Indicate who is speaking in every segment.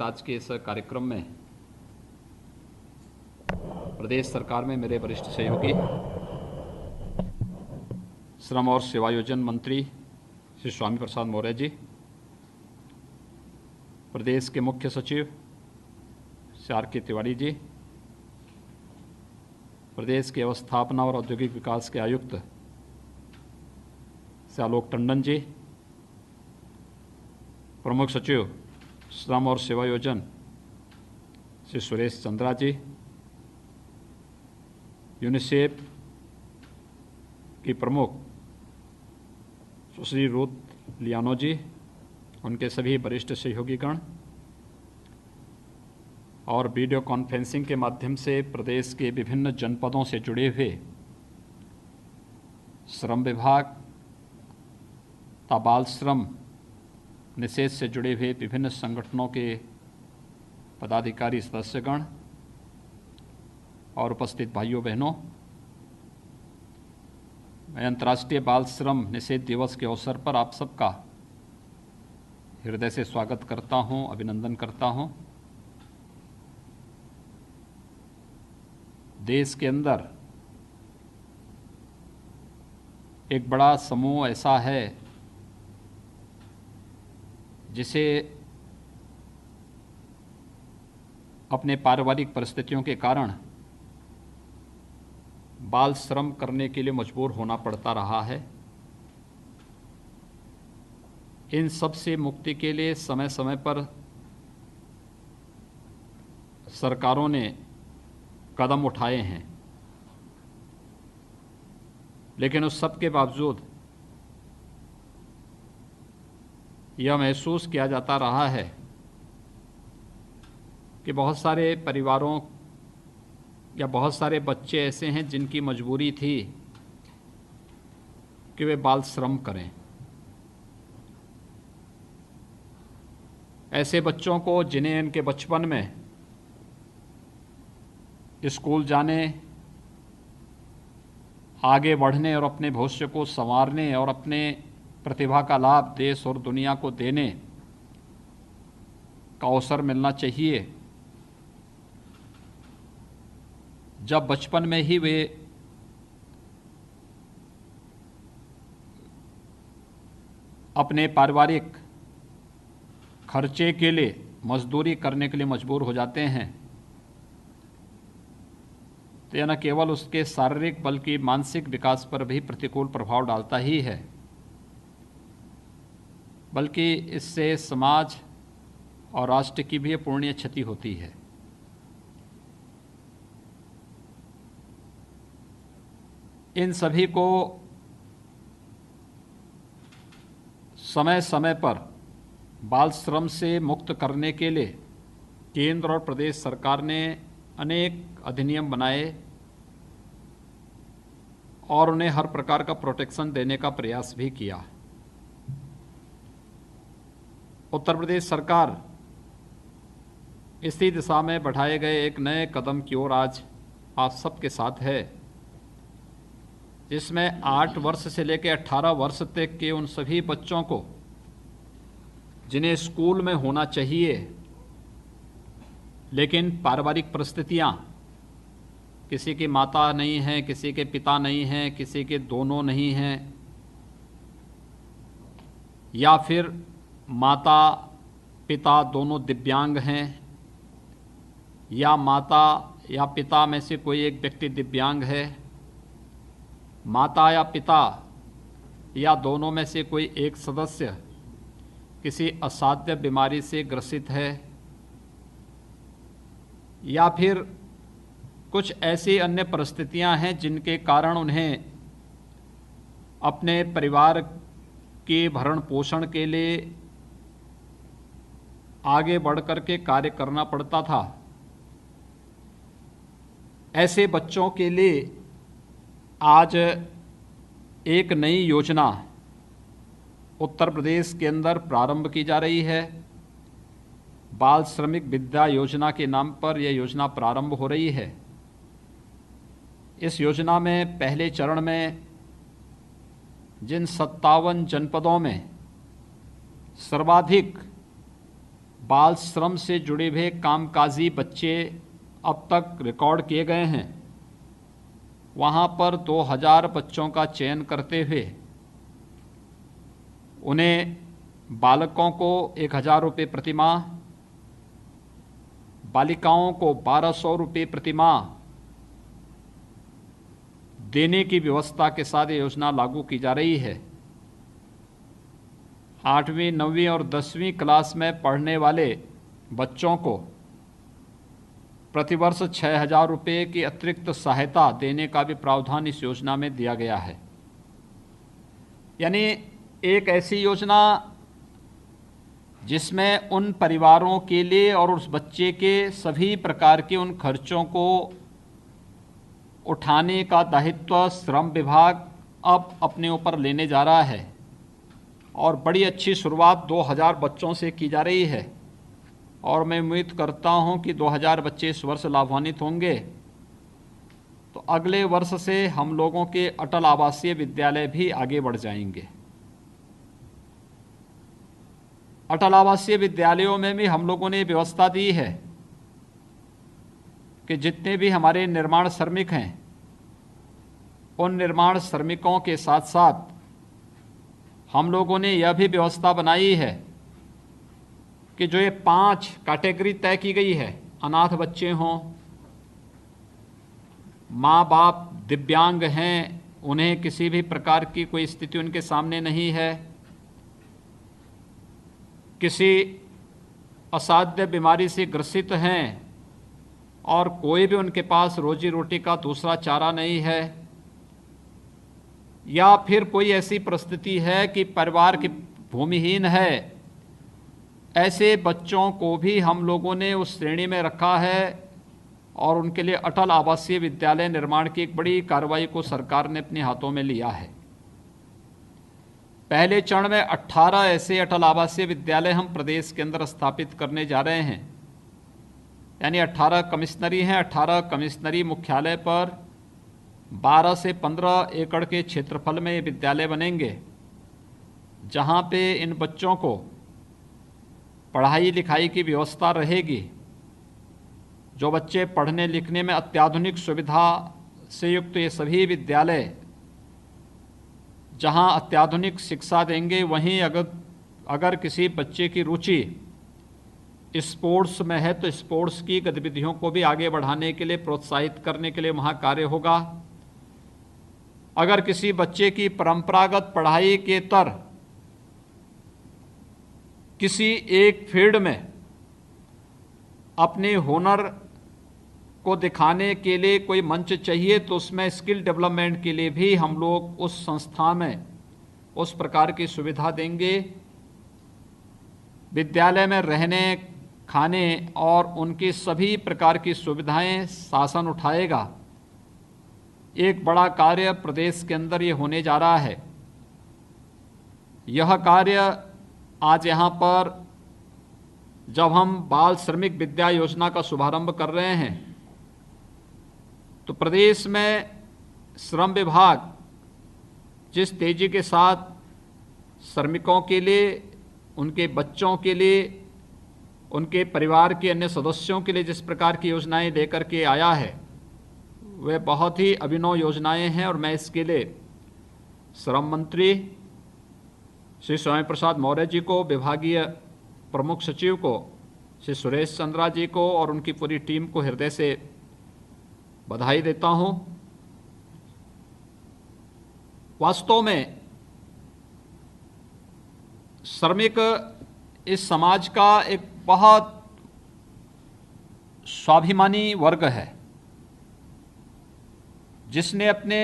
Speaker 1: आज के इस कार्यक्रम में प्रदेश सरकार में मेरे वरिष्ठ सहयोगी श्रम और सेवायोजन मंत्री श्री स्वामी प्रसाद मौर्य जी, प्रदेश के मुख्य सचिव श्री आर के तिवारी जी, प्रदेश के व्यवस्थापना और औद्योगिक विकास के आयुक्त श्री आलोक टंडन जी, प्रमुख सचिव श्रम और सेवायोजन श्री सुरेश चंद्रा जी, यूनिसेफ की प्रमुख सुश्री रूथ लियानो जी, उनके सभी वरिष्ठ सहयोगीगण और वीडियो कॉन्फ्रेंसिंग के माध्यम से प्रदेश के विभिन्न जनपदों से जुड़े हुए श्रम विभाग तथा बाल श्रम निषेध से जुड़े हुए विभिन्न संगठनों के पदाधिकारी सदस्यगण और उपस्थित भाइयों बहनों, मैं अंतर्राष्ट्रीय बाल श्रम निषेध दिवस के अवसर पर आप सबका हृदय से स्वागत करता हूं, अभिनंदन करता हूं। देश के अंदर एक बड़ा समूह ऐसा है जिसे अपने पारिवारिक परिस्थितियों के कारण बाल श्रम करने के लिए मजबूर होना पड़ता रहा है। इन सब से मुक्ति के लिए समय समय पर सरकारों ने कदम उठाए हैं, लेकिन उस सब के बावजूद यह महसूस किया जाता रहा है कि बहुत सारे परिवारों या बहुत सारे बच्चे ऐसे हैं जिनकी मजबूरी थी कि वे बाल श्रम करें। ऐसे बच्चों को जिन्हें इनके बचपन में स्कूल जाने, आगे बढ़ने और अपने भविष्य को संवारने और अपने प्रतिभा का लाभ देश और दुनिया को देने का अवसर मिलना चाहिए, जब बचपन में ही वे अपने पारिवारिक खर्चे के लिए मजदूरी करने के लिए मजबूर हो जाते हैं, तो यह न केवल उसके शारीरिक बल्कि मानसिक विकास पर भी प्रतिकूल प्रभाव डालता ही है, बल्कि इससे समाज और राष्ट्र की भी अपूर्णीय क्षति होती है। इन सभी को समय समय पर बाल श्रम से मुक्त करने के लिए केंद्र और प्रदेश सरकार ने अनेक अधिनियम बनाए और उन्हें हर प्रकार का प्रोटेक्शन देने का प्रयास भी किया। उत्तर प्रदेश सरकार इसी दिशा में बढ़ाए गए एक नए कदम की ओर आज आप सबके साथ है, जिसमें 8 वर्ष से लेकर 18 वर्ष तक के उन सभी बच्चों को जिन्हें स्कूल में होना चाहिए, लेकिन पारिवारिक परिस्थितियां, किसी की माता नहीं है, किसी के पिता नहीं हैं, किसी के दोनों नहीं हैं, या फिर माता पिता दोनों दिव्यांग हैं, या माता या पिता में से कोई एक व्यक्ति दिव्यांग है, माता या पिता या दोनों में से कोई एक सदस्य किसी असाध्य बीमारी से ग्रसित है, या फिर कुछ ऐसी अन्य परिस्थितियां हैं जिनके कारण उन्हें अपने परिवार के भरण पोषण के लिए आगे बढ़ कर के कार्य करना पड़ता था। ऐसे बच्चों के लिए आज एक नई योजना उत्तर प्रदेश के अंदर प्रारंभ की जा रही है। बाल श्रमिक विद्या योजना के नाम पर यह योजना प्रारंभ हो रही है। इस योजना में पहले चरण में जिन 57 जनपदों में सर्वाधिक बाल श्रम से जुड़े हुए कामकाजी बच्चे अब तक रिकॉर्ड किए गए हैं, वहाँ पर 2000 बच्चों का चयन करते हुए उन्हें बालकों को 1000 रुपये प्रतिमाह, बालिकाओं को 1200 रुपये प्रतिमाह देने की व्यवस्था के साथ ये योजना लागू की जा रही है। 8वीं, 9वीं और 10वीं क्लास में पढ़ने वाले बच्चों को प्रतिवर्ष 6000 रुपये की अतिरिक्त सहायता देने का भी प्रावधान इस योजना में दिया गया है। यानी एक ऐसी योजना जिसमें उन परिवारों के लिए और उस बच्चे के सभी प्रकार के उन खर्चों को उठाने का दायित्व श्रम विभाग अब अपने ऊपर लेने जा रहा है और बड़ी अच्छी शुरुआत 2000 बच्चों से की जा रही है और मैं उम्मीद करता हूं कि 2000 बच्चे इस वर्ष लाभान्वित होंगे तो अगले वर्ष से हम लोगों के अटल आवासीय विद्यालय भी आगे बढ़ जाएंगे। अटल आवासीय विद्यालयों में भी हम लोगों ने व्यवस्था दी है कि जितने भी हमारे निर्माण श्रमिक हैं उन निर्माण श्रमिकों के साथ साथ हम लोगों ने यह भी व्यवस्था बनाई है कि जो ये 5 कैटेगरी तय की गई है, अनाथ बच्चे हों, माँ बाप दिव्यांग हैं, उन्हें किसी भी प्रकार की कोई स्थिति उनके सामने नहीं है, किसी असाध्य बीमारी से ग्रसित हैं और कोई भी उनके पास रोजी रोटी का दूसरा चारा नहीं है, या फिर कोई ऐसी परिस्थिति है कि परिवार की भूमिहीन है, ऐसे बच्चों को भी हम लोगों ने उस श्रेणी में रखा है और उनके लिए अटल आवासीय विद्यालय निर्माण की एक बड़ी कार्रवाई को सरकार ने अपने हाथों में लिया है। पहले चरण में 18 ऐसे अटल आवासीय विद्यालय हम प्रदेश के अंदर स्थापित करने जा रहे हैं। यानी 18 कमिश्नरी हैं, 18 कमिश्नरी मुख्यालय पर 12 से 15 एकड़ के क्षेत्रफल में ये विद्यालय बनेंगे, जहाँ पे इन बच्चों को पढ़ाई लिखाई की व्यवस्था रहेगी। जो बच्चे पढ़ने लिखने में अत्याधुनिक सुविधा से युक्त ये सभी विद्यालय जहां अत्याधुनिक शिक्षा देंगे, वहीं अगर किसी बच्चे की रुचि स्पोर्ट्स में है तो स्पोर्ट्स की गतिविधियों को भी आगे बढ़ाने के लिए, प्रोत्साहित करने के लिए वहाँ कार्य होगा। अगर किसी बच्चे की परंपरागत पढ़ाई के तर किसी एक फील्ड में अपने हुनर को दिखाने के लिए कोई मंच चाहिए तो उसमें स्किल डेवलपमेंट के लिए भी हम लोग उस संस्था में उस प्रकार की सुविधा देंगे। विद्यालय में रहने, खाने और उनकी सभी प्रकार की सुविधाएं शासन उठाएगा। एक बड़ा कार्य प्रदेश के अंदर ये होने जा रहा है। यह कार्य आज यहाँ पर जब हम बाल श्रमिक विद्या योजना का शुभारंभ कर रहे हैं तो प्रदेश में श्रम विभाग जिस तेजी के साथ श्रमिकों के लिए, उनके बच्चों के लिए, उनके परिवार के अन्य सदस्यों के लिए जिस प्रकार की योजनाएं लेकर के आया है, वे बहुत ही अभिनव योजनाएं हैं और मैं इसके लिए श्रम मंत्री श्री स्वामी प्रसाद मौर्य जी को, विभागीय प्रमुख सचिव को श्री सुरेश चंद्रा जी को और उनकी पूरी टीम को हृदय से बधाई देता हूं। वास्तव में श्रमिक इस समाज का एक बहुत स्वाभिमानी वर्ग है, जिसने अपने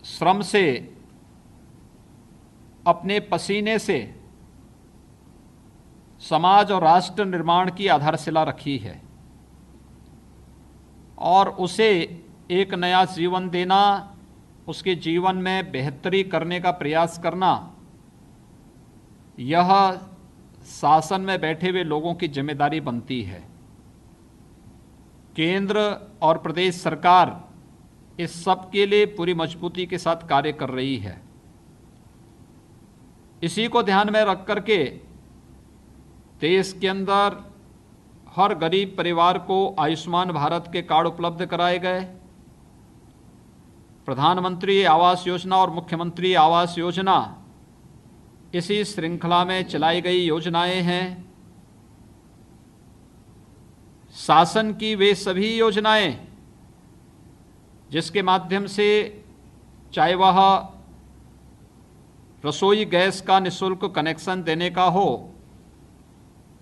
Speaker 1: श्रम से, अपने पसीने से समाज और राष्ट्र निर्माण की आधारशिला रखी है और उसे एक नया जीवन देना, उसके जीवन में बेहतरी करने का प्रयास करना, यह शासन में बैठे हुए लोगों की जिम्मेदारी बनती है। केंद्र और प्रदेश सरकार इस सब के लिए पूरी मजबूती के साथ कार्य कर रही है। इसी को ध्यान में रख करके देश के अंदर हर गरीब परिवार को आयुष्मान भारत के कार्ड उपलब्ध कराए गए। प्रधानमंत्री आवास योजना और मुख्यमंत्री आवास योजना इसी श्रृंखला में चलाई गई योजनाएं हैं। शासन की वे सभी योजनाएं जिसके माध्यम से चाहे वह रसोई गैस का निःशुल्क कनेक्शन देने का हो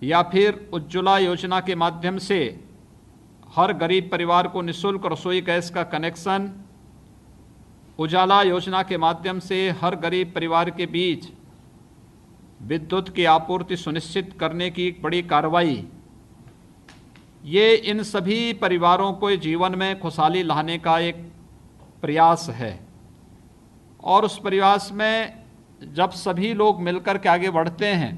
Speaker 1: या फिर उज्ज्वला योजना के माध्यम से हर गरीब परिवार को निःशुल्क रसोई गैस का कनेक्शन, उजाला योजना के माध्यम से हर गरीब परिवार के बीच विद्युत की आपूर्ति सुनिश्चित करने की एक बड़ी कार्रवाई, ये इन सभी परिवारों को जीवन में खुशहाली लाने का एक प्रयास है। और उस प्रयास में जब सभी लोग मिलकर के आगे बढ़ते हैं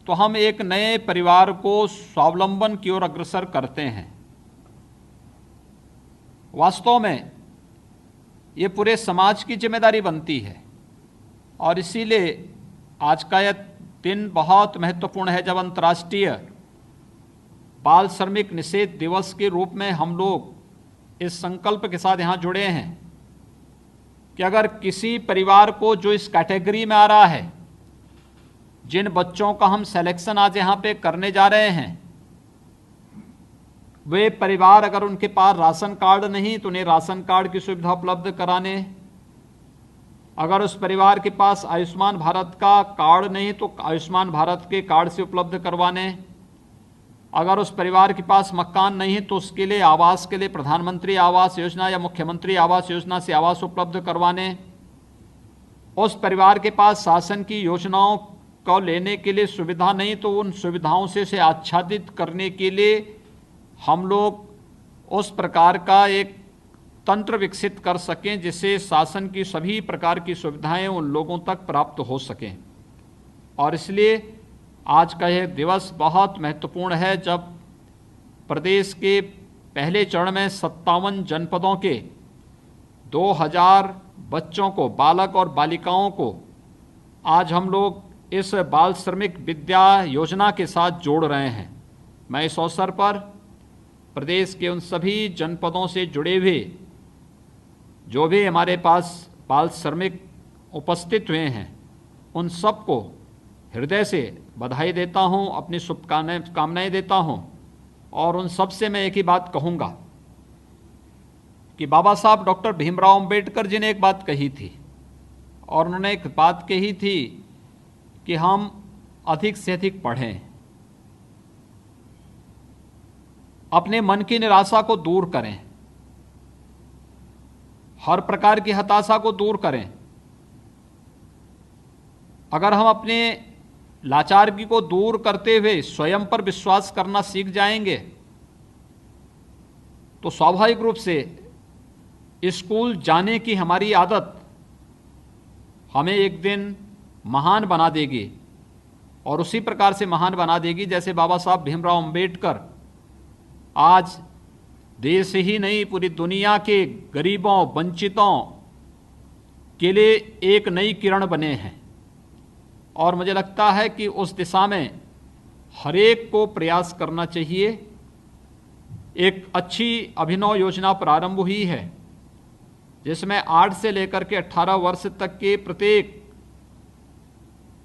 Speaker 1: तो हम एक नए परिवार को स्वावलंबन की ओर अग्रसर करते हैं। वास्तव में ये पूरे समाज की जिम्मेदारी बनती है और इसीलिए आज का यह दिन बहुत महत्वपूर्ण है जब अंतर्राष्ट्रीय बाल श्रमिक निषेध दिवस के रूप में हम लोग इस संकल्प के साथ यहाँ जुड़े हैं कि अगर किसी परिवार को जो इस कैटेगरी में आ रहा है, जिन बच्चों का हम सिलेक्शन आज यहाँ पे करने जा रहे हैं, वे परिवार अगर उनके पास राशन कार्ड नहीं तो उन्हें राशन कार्ड की सुविधा उपलब्ध कराने, अगर उस परिवार के पास आयुष्मान भारत का कार्ड नहीं तो आयुष्मान भारत के कार्ड से उपलब्ध करवाने, अगर उस परिवार के पास मकान नहीं है तो उसके लिए आवास के लिए प्रधानमंत्री आवास योजना या मुख्यमंत्री आवास योजना से आवास उपलब्ध करवाने, उस परिवार के पास शासन की योजनाओं को लेने के लिए सुविधा नहीं तो उन सुविधाओं से आच्छादित करने के लिए हम लोग उस प्रकार का एक तंत्र विकसित कर सकें जिससे शासन की सभी प्रकार की सुविधाएं उन लोगों तक प्राप्त हो सकें। और इसलिए आज का यह दिवस बहुत महत्वपूर्ण है जब प्रदेश के पहले चरण में 57 जनपदों के 2000 बच्चों को, बालक और बालिकाओं को आज हम लोग इस बाल श्रमिक विद्या योजना के साथ जोड़ रहे हैं। मैं इस अवसर पर प्रदेश के उन सभी जनपदों से जुड़े हुए जो भी हमारे पास बाल श्रमिक उपस्थित हुए हैं उन सबको हृदय से बधाई देता हूं, अपनी शुभकामनाएं देता हूं। और उन सब से मैं एक ही बात कहूंगा कि बाबा साहब डॉक्टर भीमराव अंबेडकर जी ने एक बात कही थी और उन्होंने एक बात कही थी कि हम अधिक से अधिक पढ़ें, अपने मन की निराशा को दूर करें, हर प्रकार की हताशा को दूर करें। अगर हम अपने लाचारगी को दूर करते हुए स्वयं पर विश्वास करना सीख जाएंगे तो स्वाभाविक रूप से स्कूल जाने की हमारी आदत हमें एक दिन महान बना देगी और उसी प्रकार से महान बना देगी जैसे बाबा साहब भीमराव अंबेडकर आज देश ही नहीं पूरी दुनिया के गरीबों, वंचितों के लिए एक नई किरण बने हैं। और मुझे लगता है कि उस दिशा में हर एक को प्रयास करना चाहिए। एक अच्छी अभिनव योजना प्रारंभ हुई है जिसमें 8 से लेकर के 18 वर्ष तक के प्रत्येक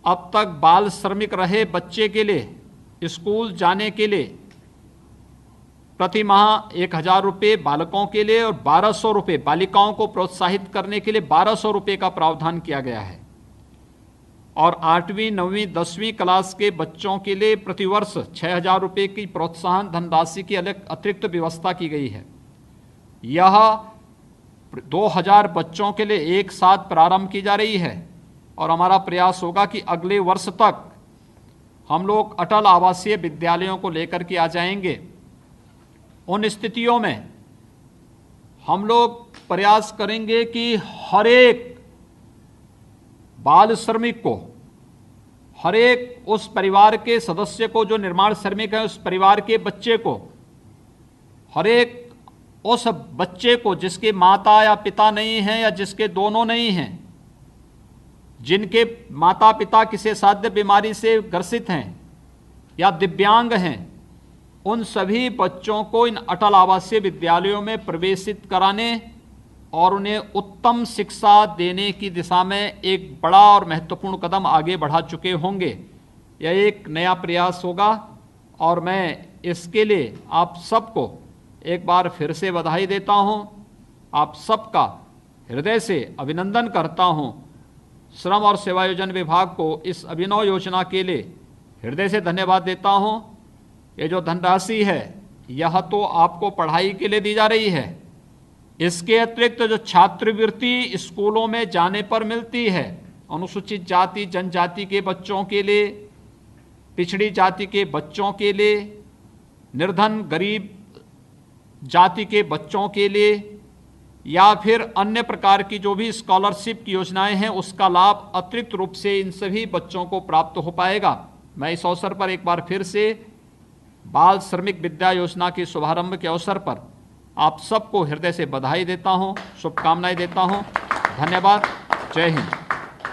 Speaker 1: अब तक बाल श्रमिक रहे बच्चे के लिए स्कूल जाने के लिए प्रति माह 1000 रुपये बालकों के लिए और 1200 रुपये बालिकाओं को प्रोत्साहित करने के लिए 1200 रुपये का प्रावधान किया गया है। और 8वीं, 9वीं, 10वीं क्लास के बच्चों के लिए प्रतिवर्ष 6000 रुपये की प्रोत्साहन धनराशि की अलग अतिरिक्त व्यवस्था की गई है। यह 2000 बच्चों के लिए एक साथ प्रारंभ की जा रही है और हमारा प्रयास होगा कि अगले वर्ष तक हम लोग अटल आवासीय विद्यालयों को लेकर के आ जाएंगे। उन स्थितियों में हम लोग प्रयास करेंगे कि हर एक बाल श्रमिक को, हर एक उस परिवार के सदस्य को जो निर्माण श्रमिक है, उस परिवार के बच्चे को, हर एक उस बच्चे को जिसके माता या पिता नहीं हैं या जिसके दोनों नहीं हैं, जिनके माता पिता किसी साध्य बीमारी से ग्रसित हैं, या दिव्यांग हैं, उन सभी बच्चों को इन अटल आवासीय विद्यालयों में प्रवेशित कराने और उन्हें उत्तम शिक्षा देने की दिशा में एक बड़ा और महत्वपूर्ण कदम आगे बढ़ा चुके होंगे। यह एक नया प्रयास होगा और मैं इसके लिए आप सबको एक बार फिर से बधाई देता हूं। आप सबका हृदय से अभिनंदन करता हूं। श्रम और सेवायोजन विभाग को इस अभिनव योजना के लिए हृदय से धन्यवाद देता हूं। ये जो धनराशि है यह तो आपको पढ़ाई के लिए दी जा रही है, इसके अतिरिक्त जो छात्रवृत्ति स्कूलों में जाने पर मिलती है, अनुसूचित जाति जनजाति के बच्चों के लिए, पिछड़ी जाति के बच्चों के लिए, निर्धन गरीब जाति के बच्चों के लिए, या फिर अन्य प्रकार की जो भी स्कॉलरशिप की योजनाएं हैं, उसका लाभ अतिरिक्त रूप से इन सभी बच्चों को प्राप्त हो पाएगा। मैं इस अवसर पर एक बार फिर से बाल श्रमिक विद्या योजना के शुभारंभ के अवसर पर आप सबको हृदय से बधाई देता हूं, शुभकामनाएं देता हूं। धन्यवाद। जय हिंद।